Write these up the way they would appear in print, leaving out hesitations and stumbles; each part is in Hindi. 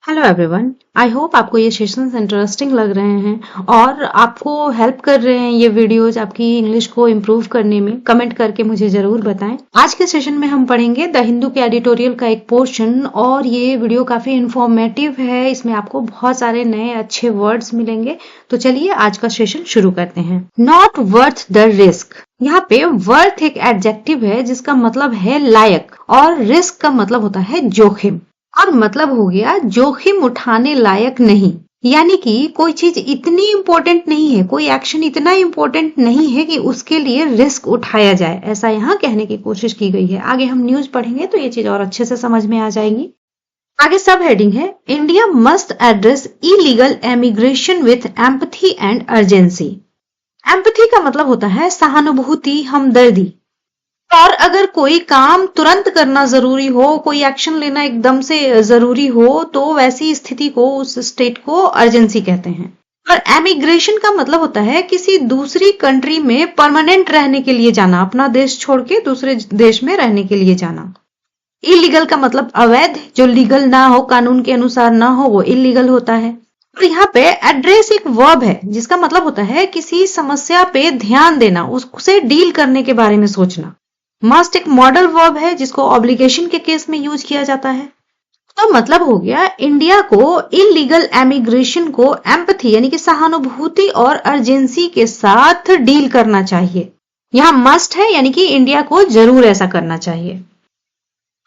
हेलो एवरीवन, आई होप आपको ये सेशंस इंटरेस्टिंग लग रहे हैं और आपको हेल्प कर रहे हैं ये वीडियोज आपकी इंग्लिश को इम्प्रूव करने में। कमेंट करके मुझे जरूर बताएं। आज के सेशन में हम पढ़ेंगे द हिंदू के एडिटोरियल का एक पोर्शन और ये वीडियो काफी इंफॉर्मेटिव है। इसमें आपको बहुत सारे नए अच्छे वर्ड्स मिलेंगे। तो चलिए आज का सेशन शुरू करते हैं। Not worth the risk. यहाँ पे वर्थ एक एडजेक्टिव है जिसका मतलब है लायक और रिस्क का मतलब होता है जोखिम और मतलब हो गया जोखिम उठाने लायक नहीं। यानी कि कोई चीज इतनी इंपॉर्टेंट नहीं है, कोई एक्शन इतना इंपॉर्टेंट नहीं है कि उसके लिए रिस्क उठाया जाए, ऐसा यहाँ कहने की कोशिश की गई है। आगे हम न्यूज पढ़ेंगे तो ये चीज और अच्छे से समझ में आ जाएगी। आगे सब हेडिंग है India must address illegal emigration with empathy and urgency. Empathy का मतलब होता है सहानुभूति, हमदर्दी। और अगर कोई काम तुरंत करना जरूरी हो, कोई एक्शन लेना एकदम से जरूरी हो, तो वैसी स्थिति को, उस स्टेट को अर्जेंसी कहते हैं। और एमिग्रेशन का मतलब होता है किसी दूसरी कंट्री में परमानेंट रहने के लिए जाना, अपना देश छोड़ के दूसरे देश में रहने के लिए जाना। इलीगल का मतलब अवैध, जो लीगल ना हो, कानून के अनुसार ना हो, वो इलीगल होता है। और यहाँ पे एड्रेस एक वर्ब है जिसका मतलब होता है किसी समस्या पे ध्यान देना, उससे डील करने के बारे में सोचना। मस्ट एक मॉडल वर्ब है जिसको ऑब्लिगेशन के केस में यूज किया जाता है। तो मतलब हो गया इंडिया को इलीगल एमिग्रेशन को एम्पथी यानी कि सहानुभूति और अर्जेंसी के साथ डील करना चाहिए। यहां मस्ट है यानी कि इंडिया को जरूर ऐसा करना चाहिए।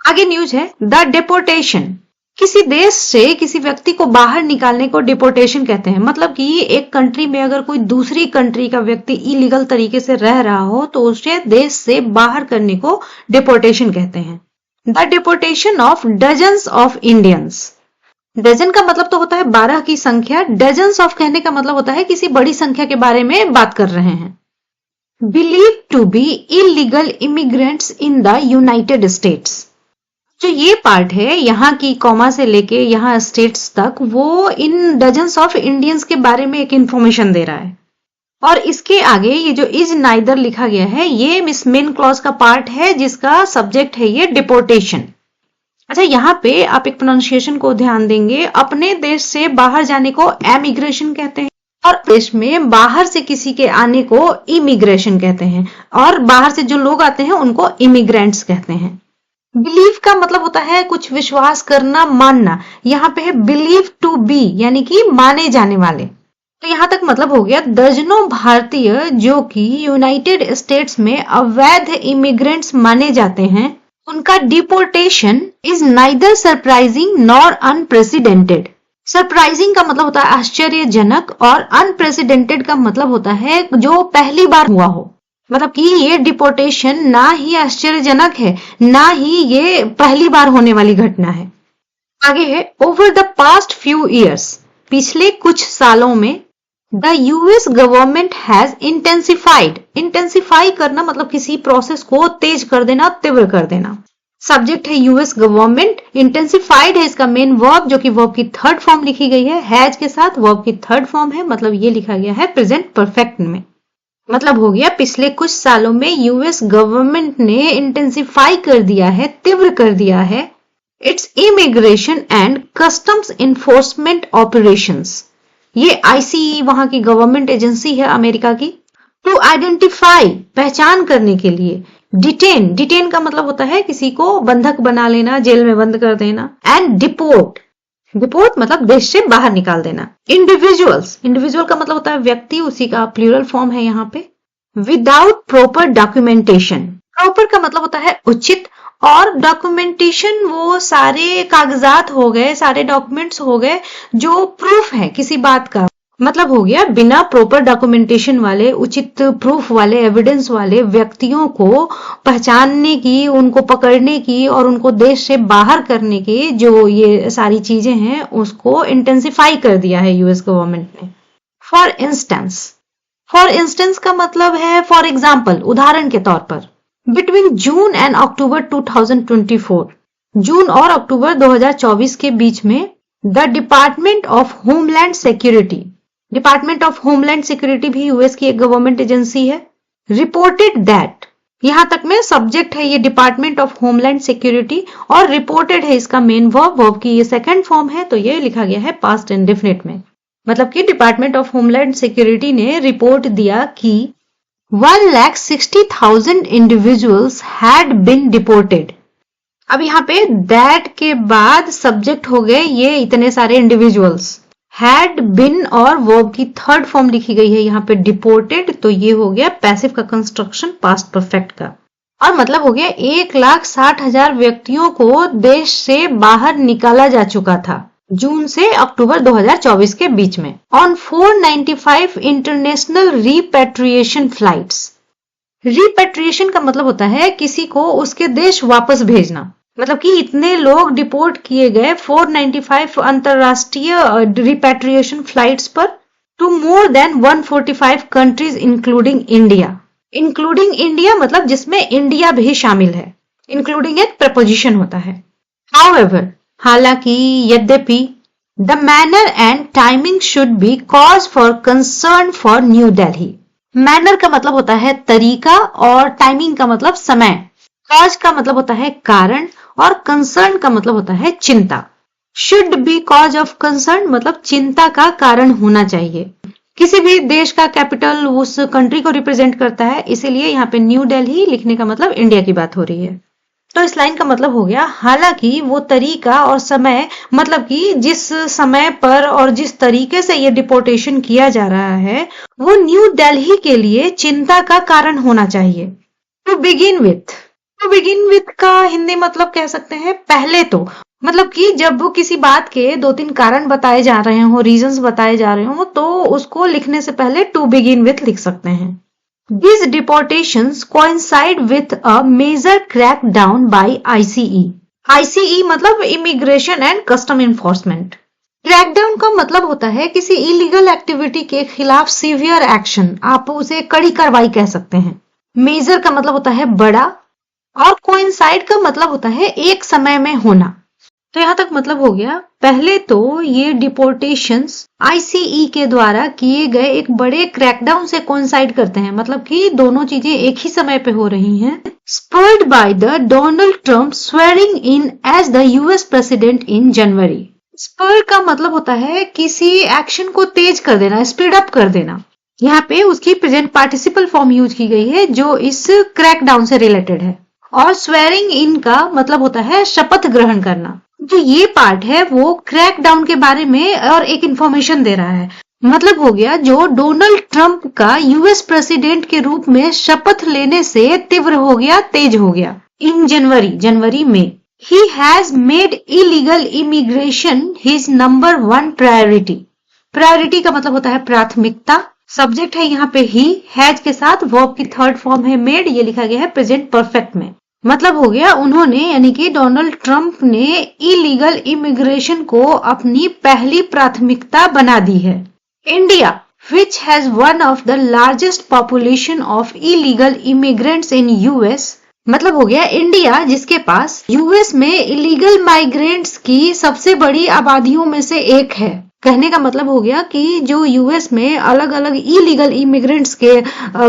आगे न्यूज है द डिपोर्टेशन। किसी देश से किसी व्यक्ति को बाहर निकालने को डिपोर्टेशन कहते हैं। मतलब कि एक कंट्री में अगर कोई दूसरी कंट्री का व्यक्ति इलीगल तरीके से रह रहा हो तो उसे देश से बाहर करने को डिपोर्टेशन कहते हैं। The deportation of dozens of Indians. Dozen का मतलब तो होता है 12 की संख्या। डजन्स ऑफ कहने का मतलब होता है किसी बड़ी संख्या के बारे में बात कर रहे हैं। Believe to be illegal immigrants in the United States. जो ये पार्ट है यहाँ की कॉमा से लेके यहाँ स्टेट्स तक, वो इन डजन्स ऑफ इंडियंस के बारे में एक इंफॉर्मेशन दे रहा है। और इसके आगे ये जो इज नाइदर लिखा गया है ये इस मेन क्लॉज का पार्ट है जिसका सब्जेक्ट है ये डिपोर्टेशन। अच्छा, यहाँ पे आप एक प्रोनाउंसिएशन को ध्यान देंगे। अपने देश से बाहर जाने को एमिग्रेशन कहते हैं और देश में बाहर से किसी के आने को इमिग्रेशन कहते हैं और बाहर से जो लोग आते हैं उनको इमिग्रेंट्स कहते हैं। बिलीव का मतलब होता है कुछ विश्वास करना, मानना। यहाँ पे है बिलीव टू बी यानी कि माने जाने वाले। तो यहाँ तक मतलब हो गया दर्जनों भारतीय जो कि यूनाइटेड स्टेट्स में अवैध इमिग्रेंट्स माने जाते हैं, उनका deportation is neither surprising nor unprecedented. Surprising का मतलब होता है आश्चर्यजनक और अनप्रेसिडेंटेड का मतलब होता है जो पहली बार हुआ हो। मतलब कि ये डिपोर्टेशन ना ही आश्चर्यजनक है ना ही ये पहली बार होने वाली घटना है। आगे है over the past few years. पिछले कुछ सालों में the US government has intensified. Intensify करना मतलब किसी प्रोसेस को तेज कर देना, तीव्र कर देना। सब्जेक्ट है यूएस गवर्नमेंट। इंटेंसिफाइड है इसका मेन वर्ब जो कि वर्ब की थर्ड फॉर्म लिखी गई है। हैज के साथ वर्ब की थर्ड फॉर्म है, मतलब ये लिखा गया है प्रेजेंट परफेक्ट में। मतलब हो गया पिछले कुछ सालों में यूएस गवर्नमेंट ने इंटेंसिफाई कर दिया है, तीव्र कर दिया है it's immigration and customs enforcement operations. ये आईसीई वहां की गवर्नमेंट एजेंसी है अमेरिका की। टू आइडेंटिफाई पहचान करने के लिए। डिटेन, डिटेन का मतलब होता है किसी को बंधक बना लेना, जेल में बंद कर देना। एंड डिपोर्ट, डिपोर्ट मतलब देश से बाहर निकाल देना। इंडिविजुअल्स, इंडिविजुअल का मतलब होता है व्यक्ति, उसी का प्लूरल फॉर्म है यहाँ पे। Without proper documentation. प्रॉपर का मतलब होता है उचित और डॉक्यूमेंटेशन वो सारे कागजात हो गए, सारे डॉक्यूमेंट्स हो गए जो प्रूफ है किसी बात का। मतलब हो गया बिना प्रॉपर डॉक्यूमेंटेशन वाले, उचित प्रूफ वाले, एविडेंस वाले व्यक्तियों को पहचानने की, उनको पकड़ने की और उनको देश से बाहर करने की जो ये सारी चीजें हैं उसको इंटेंसिफाई कर दिया है यूएस गवर्नमेंट ने। फॉर इंस्टेंस, फॉर इंस्टेंस का मतलब है फॉर एग्जाम्पल, उदाहरण के तौर पर। बिटवीन जून एंड अक्टूबर 2024, जून और अक्टूबर 2024 के बीच में the department of homeland security, department of homeland security भी यूएस की एक गवर्नमेंट एजेंसी है, रिपोर्टेड दैट यहाँ तक में सब्जेक्ट है ये डिपार्टमेंट ऑफ होमलैंड सिक्योरिटी और रिपोर्टेड है इसका मेन वर्ब की ये सेकंड फॉर्म है, तो ये लिखा गया है पास्ट इंडेफिनिट में। मतलब कि डिपार्टमेंट ऑफ होमलैंड सिक्योरिटी ने रिपोर्ट दिया कि 1,60,000 इंडिविजुअल्स हैड बीन डिपोर्टेड। अब यहाँ पे दैट के बाद सब्जेक्ट हो गए ये इतने सारे इंडिविजुअल्स, हैड बिन और वर्ब की थर्ड फॉर्म लिखी गई है यहाँ पे डिपोर्टेड, तो ये हो गया पैसिव का कंस्ट्रक्शन पास्ट परफेक्ट का, और मतलब हो गया 1,60,000 व्यक्तियों को देश से बाहर निकाला जा चुका था जून से अक्टूबर 2024 के बीच में on 495 international repatriation flights. Repatriation का मतलब होता है किसी को उसके देश वापस भेजना, मतलब कि इतने लोग डिपोर्ट किए गए 495 अंतरराष्ट्रीय रिपेट्रिएशन फ्लाइट्स पर to more than 145 countries including India. Including India मतलब जिसमें इंडिया भी शामिल है, इंक्लूडिंग एक प्रपोजिशन होता है। हाउएवर हालांकि यद्यपि the manner and timing should be cause for concern for new Delhi. Manner का मतलब होता है तरीका और टाइमिंग का मतलब समय, कॉज का मतलब होता है कारण और कंसर्न का मतलब होता है चिंता। Should be cause of concern मतलब चिंता का कारण होना चाहिए। किसी भी देश का कैपिटल उस कंट्री को रिप्रेजेंट करता है, इसीलिए यहाँ पे न्यू दिल्ली लिखने का मतलब इंडिया की बात हो रही है। तो इस लाइन का मतलब हो गया हालांकि वो तरीका और समय, मतलब कि जिस समय पर और जिस तरीके से ये डिपोर्टेशन किया जा रहा है वो न्यू दिल्ली के लिए चिंता का कारण होना चाहिए। टू बिगिन विथ का हिंदी मतलब कह सकते हैं पहले तो, मतलब कि जब वो किसी बात के 2-3 कारण बताए जा रहे हो, रीजंस बताए जा रहे हो, तो उसको लिखने से पहले टू बिगिन विथ लिख सकते हैं। These deportations coincide with a major crackdown by ICE. ICE मतलब immigration and custom enforcement. Crackdown का मतलब होता है किसी इलीगल एक्टिविटी के खिलाफ सीवियर एक्शन, आप उसे कड़ी कार्रवाई कह सकते हैं। मेजर का मतलब होता है बड़ा और कोइंसाइड का मतलब होता है एक समय में होना। तो यहाँ तक मतलब हो गया पहले तो ये डिपोर्टेशंस आईसीई के द्वारा किए गए एक बड़े क्रैकडाउन से कोइंसाइड करते हैं, मतलब कि दोनों चीजें एक ही समय पे हो रही हैं। Spurred by the Donald Trump swearing in as the US president in January. Spur का मतलब होता है किसी एक्शन को तेज कर देना, स्पीड अप कर देना। यहाँ पे उसकी प्रेजेंट पार्टिसिपल फॉर्म यूज की गई है जो इस क्रैकडाउन से रिलेटेड है। और स्वेरिंग इन का मतलब होता है शपथ ग्रहण करना। जो ये पार्ट है वो क्रैकडाउन के बारे में और एक इंफॉर्मेशन दे रहा है। मतलब हो गया जो डोनाल्ड ट्रंप का यूएस प्रेसिडेंट के रूप में शपथ लेने से तीव्र हो गया, तेज हो गया। इन जनवरी में he has made illegal immigration his number 1 priority। Priority का मतलब होता है प्राथमिकता। सब्जेक्ट है यहाँ पे he, हैज के साथ वर्ब की थर्ड फॉर्म है मेड, ये लिखा गया है प्रेजेंट परफेक्ट में। मतलब हो गया उन्होंने यानी कि डोनाल्ड ट्रंप ने इलीगल इमिग्रेशन को अपनी पहली प्राथमिकता बना दी है। India which has one of the largest population of illegal immigrants in US, मतलब हो गया इंडिया जिसके पास यूएस में इलीगल माइग्रेंट्स की सबसे बड़ी आबादियों में से एक है। कहने का मतलब हो गया कि जो यूएस में अलग अलग इलीगल इमिग्रेंट्स के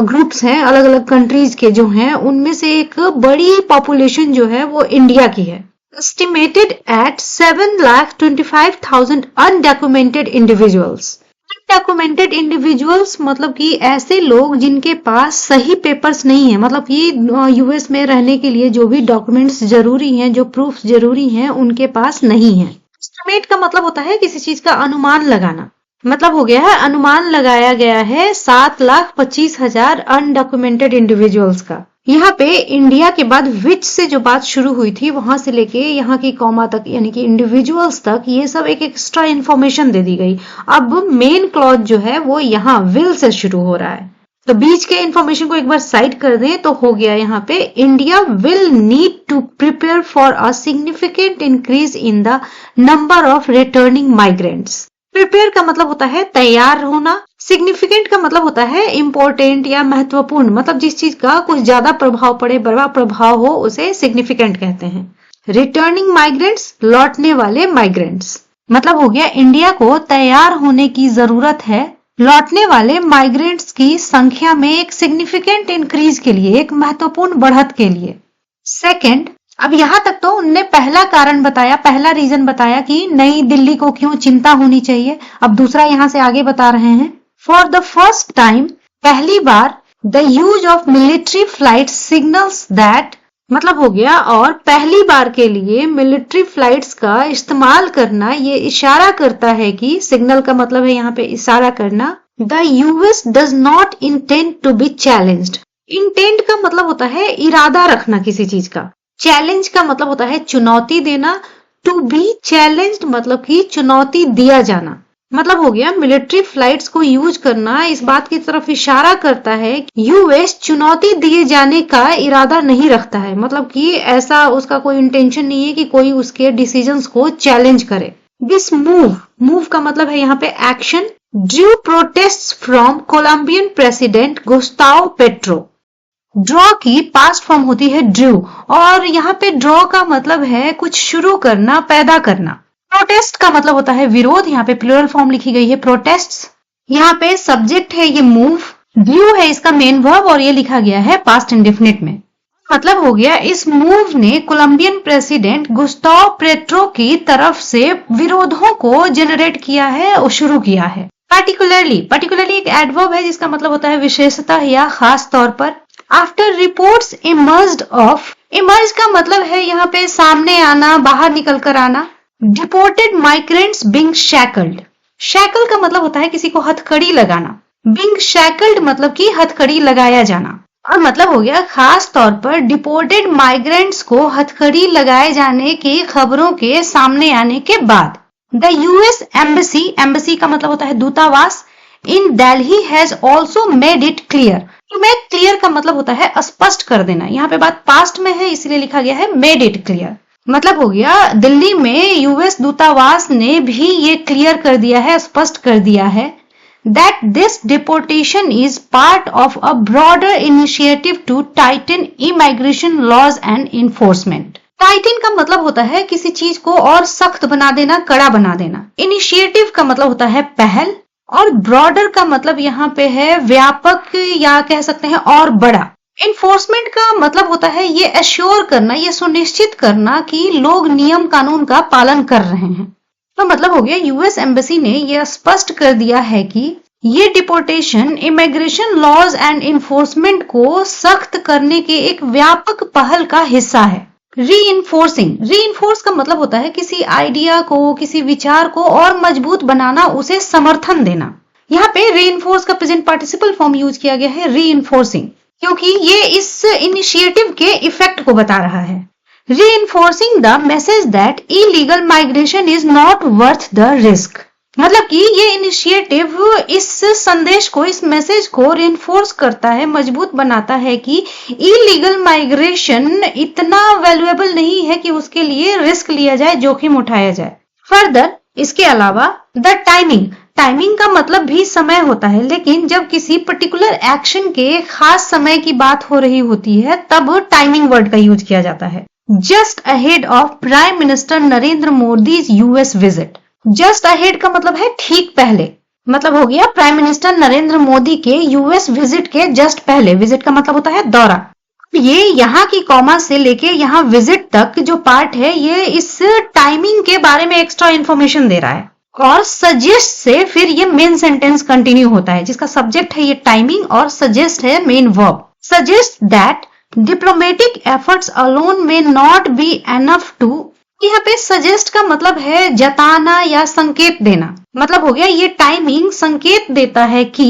ग्रुप्स हैं, अलग अलग कंट्रीज के जो हैं, उनमें से एक बड़ी पॉपुलेशन जो है वो इंडिया की है। Estimated at 7,25,000 undocumented individuals. Undocumented individuals मतलब कि ऐसे लोग जिनके पास सही पेपर्स नहीं है, मतलब कि यूएस में रहने के लिए जो भी डॉक्यूमेंट्स जरूरी हैं, जो प्रूफ जरूरी हैं, उनके पास नहीं है। एस्टिमेट का मतलब होता है किसी चीज का अनुमान लगाना। मतलब हो गया है अनुमान लगाया गया है 7,25,000 अनडॉक्यूमेंटेड इंडिविजुअल्स का। यहाँ पे इंडिया के बाद विच से जो बात शुरू हुई थी वहां से लेके यहाँ की कॉमा तक यानी कि इंडिविजुअल्स तक ये सब एक एक्स्ट्रा इन्फॉर्मेशन दे दी गई। अब मेन क्लॉज जो है वो यहाँ विल से शुरू हो रहा है। तो बीच के इन्फॉर्मेशन को एक बार साइड कर दें तो हो गया यहाँ पे India will need to prepare for a significant increase in the number of returning migrants. Prepare का मतलब होता है तैयार होना। सिग्निफिकेंट का मतलब होता है इम्पोर्टेंट या महत्वपूर्ण, मतलब जिस चीज का कुछ ज्यादा प्रभाव पड़े, बड़ा प्रभाव हो, उसे सिग्निफिकेंट कहते हैं। रिटर्निंग माइग्रेंट्स लौटने वाले माइग्रेंट्स। मतलब हो गया इंडिया को तैयार होने की जरूरत है लौटने वाले माइग्रेंट्स की संख्या में एक सिग्निफिकेंट इंक्रीज के लिए, एक महत्वपूर्ण बढ़त के लिए। सेकंड, अब यहां तक तो उनने पहला कारण बताया, पहला रीजन बताया कि नई दिल्ली को क्यों चिंता होनी चाहिए। अब दूसरा यहां से आगे बता रहे हैं, फॉर द फर्स्ट टाइम, पहली बार, the use of military flight signals that, मतलब हो गया और पहली बार के लिए मिलिट्री फ्लाइट्स का इस्तेमाल करना ये इशारा करता है कि, सिग्नल का मतलब है यहाँ पे इशारा करना, the US does not intend to be challenged. Intend का मतलब होता है इरादा रखना किसी चीज का, चैलेंज का मतलब होता है चुनौती देना, टू बी चैलेंज्ड मतलब कि चुनौती दिया जाना। मतलब हो गया मिलिट्री फ्लाइट्स को यूज करना इस बात की तरफ इशारा करता है कि यूएस चुनौती दिए जाने का इरादा नहीं रखता है, मतलब कि ऐसा उसका कोई इंटेंशन नहीं है कि कोई उसके डिसीजंस को चैलेंज करे। दिस मूव का मतलब है यहाँ पे action, drew protests from Colombian president Gustavo Petro. Draw की पास्ट फॉर्म होती है ड्रू, और यहाँ पे ड्रॉ का मतलब है कुछ शुरू करना, पैदा करना। प्रोटेस्ट का मतलब होता है विरोध, यहाँ पे प्लूरल फॉर्म लिखी गई है प्रोटेस्ट्स। यहाँ पे सब्जेक्ट है ये मूव, ड्रू है इसका मेन वर्ब और ये लिखा गया है पास्ट इंडेफिनिट में। मतलब हो गया इस मूव ने कोलंबियन प्रेसिडेंट गुस्ताव पेट्रो की तरफ से विरोधों को जनरेट किया है और शुरू किया है। पार्टिकुलरली एक एडवर्ब है जिसका मतलब होता है विशेषतः या खास तौर पर। After reports emerged of, emerge का मतलब है यहाँ पे सामने आना, बाहर निकल कर आना। Deported migrants being shackled, shackle का मतलब होता है किसी को हथकड़ी लगाना, बीइंग शैकल्ड मतलब कि हथकड़ी लगाया जाना। और मतलब हो गया खास तौर पर डिपोर्टेड माइग्रेंट्स को हथकड़ी लगाए जाने की खबरों के सामने आने के बाद। द यूएस एम्बेसी, एम्बेसी का मतलब होता है दूतावास, in Delhi has also made it clear. तो मेक क्लियर का मतलब होता है स्पष्ट कर देना, यहाँ पे बात पास्ट में है इसलिए लिखा गया है मेड इट क्लियर। मतलब हो गया दिल्ली में यूएस दूतावास ने भी ये क्लियर कर दिया है, स्पष्ट कर दिया है that this deportation is part of a broader initiative to tighten immigration laws and enforcement. Titan का मतलब होता है किसी चीज को और सख्त बना देना, कड़ा बना देना। इनिशिएटिव का मतलब होता है पहल, और ब्रॉडर का मतलब यहाँ पे है व्यापक या कह सकते हैं और बड़ा। इन्फोर्समेंट का मतलब होता है ये एश्योर करना, ये सुनिश्चित करना कि लोग नियम कानून का पालन कर रहे हैं। तो मतलब हो गया यूएस एम्बेसी ने यह स्पष्ट कर दिया है कि ये deportation immigration laws and enforcement को सख्त करने के एक व्यापक पहल का हिस्सा है। रीइंफोर्सिंग, रीइंफोर्स का मतलब होता है किसी आइडिया को, किसी विचार को और मजबूत बनाना, उसे समर्थन देना। यहाँ पे रीइंफोर्स का प्रेजेंट पार्टिसिपल फॉर्म यूज किया गया है रीइंफोर्सिंग, क्योंकि ये इस इनिशिएटिव के इफेक्ट को बता रहा है। Reinforcing the message that illegal migration is not worth the risk, मतलब कि ये इनिशिएटिव इस संदेश को, इस मैसेज को रिइंफोर्स करता है, मजबूत बनाता है कि इलीगल माइग्रेशन इतना वैल्यूएबल नहीं है कि उसके लिए रिस्क लिया जाए, जोखिम उठाया जाए। फर्दर इसके अलावा द टाइमिंग, टाइमिंग का मतलब भी समय होता है, लेकिन जब किसी पर्टिकुलर एक्शन के खास समय की बात हो रही होती है तब टाइमिंग वर्ड का यूज किया जाता है। Just ahead of prime minister Narendra Modi's US visit, just ahead का मतलब है ठीक पहले, मतलब हो गया प्राइम मिनिस्टर नरेंद्र मोदी के यूएस विजिट के जस्ट पहले। विजिट का मतलब होता है दौरा। ये यहाँ की कॉमा से लेके यहाँ विजिट तक जो पार्ट है ये इस टाइमिंग के बारे में एक्स्ट्रा इन्फॉर्मेशन दे रहा है। और सजेस्ट से फिर ये मेन सेंटेंस कंटिन्यू होता है, जिसका सब्जेक्ट है ये टाइमिंग और सजेस्ट है main verb. Suggest that diplomatic efforts alone में नॉट बी एनफ टू, यहाँ पे सजेस्ट का मतलब है जताना या संकेत देना। मतलब हो गया ये टाइमिंग संकेत देता है कि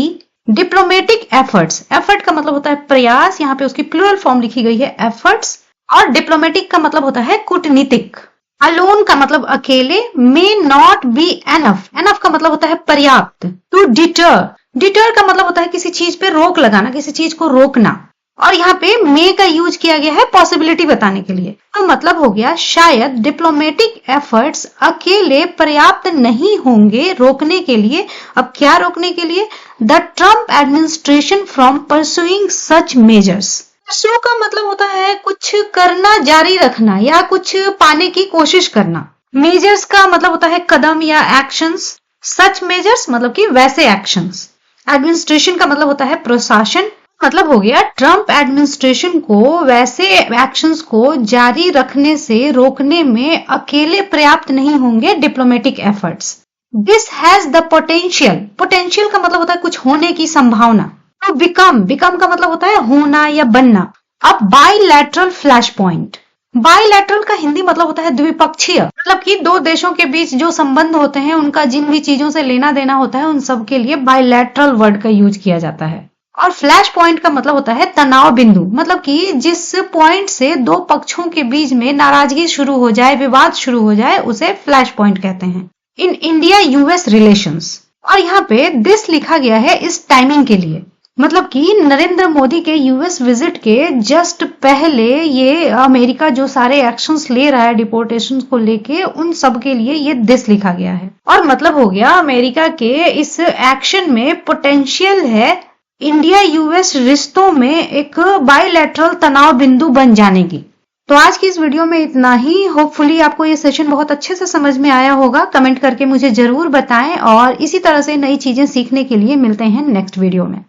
डिप्लोमेटिक एफर्ट्स, एफर्ट का मतलब होता है प्रयास, यहाँ पे उसकी प्लूरल फॉर्म लिखी गई है एफर्ट्स, और डिप्लोमेटिक का मतलब होता है कूटनीतिक। अलोन का मतलब अकेले, may not be enough, enough का मतलब होता है पर्याप्त। टू डिटर, डिटर का मतलब होता है किसी चीज पे रोक लगाना, किसी चीज को रोकना, और यहाँ पे मे का यूज किया गया है पॉसिबिलिटी बताने के लिए। तो मतलब हो गया शायद डिप्लोमेटिक एफर्ट्स अकेले पर्याप्त नहीं होंगे रोकने के लिए। अब क्या रोकने के लिए? The Trump administration from pursuing such measures. Pursue का मतलब होता है कुछ करना, जारी रखना या कुछ पाने की कोशिश करना। मेजर्स का मतलब होता है कदम या एक्शंस। सच मेजर्स मतलब कि वैसे एक्शंस। एडमिनिस्ट्रेशन का मतलब होता है प्रशासन। मतलब हो गया ट्रंप एडमिनिस्ट्रेशन को वैसे एक्शंस को जारी रखने से रोकने में अकेले पर्याप्त नहीं होंगे diplomatic efforts. This has the potential. Potential का मतलब होता है कुछ होने की संभावना। तो बिकम का मतलब होता है होना या बनना। अब बाइलैटरल फ्लैश पॉइंट। बाइलैटरल का हिंदी मतलब होता है द्विपक्षीय। मतलब कि दो देशों के बीच जो संबंध होते हैं, उनका जिन भी चीजों से लेना देना होता है, उन सब के लिए बाइलैटरल वर्ड का यूज किया जाता है। और फ्लैश पॉइंट का मतलब होता है तनाव बिंदु। मतलब कि जिस पॉइंट से दो पक्षों के बीच में नाराजगी शुरू हो जाए, विवाद शुरू हो जाए, उसे फ्लैश पॉइंट कहते हैं। इन इंडिया यूएस रिलेशंस, और यहाँ पे दिस लिखा गया है इस टाइमिंग के लिए। मतलब कि नरेंद्र मोदी के यूएस विजिट के जस्ट पहले ये अमेरिका जो सारे एक्शंस ले रहा है डिपोर्टेशन को लेके, उन सब के लिए ये दिस लिखा गया है। और मतलब हो गया अमेरिका के इस एक्शन में पोटेंशियल है इंडिया यूएस रिश्तों में एक बाइलैटरल तनाव बिंदु बन जाने की। तो आज की इस वीडियो में इतना ही। होपफुली आपको ये सेशन बहुत अच्छे से समझ में आया होगा। कमेंट करके मुझे जरूर बताएं और इसी तरह से नई चीजें सीखने के लिए मिलते हैं नेक्स्ट वीडियो में।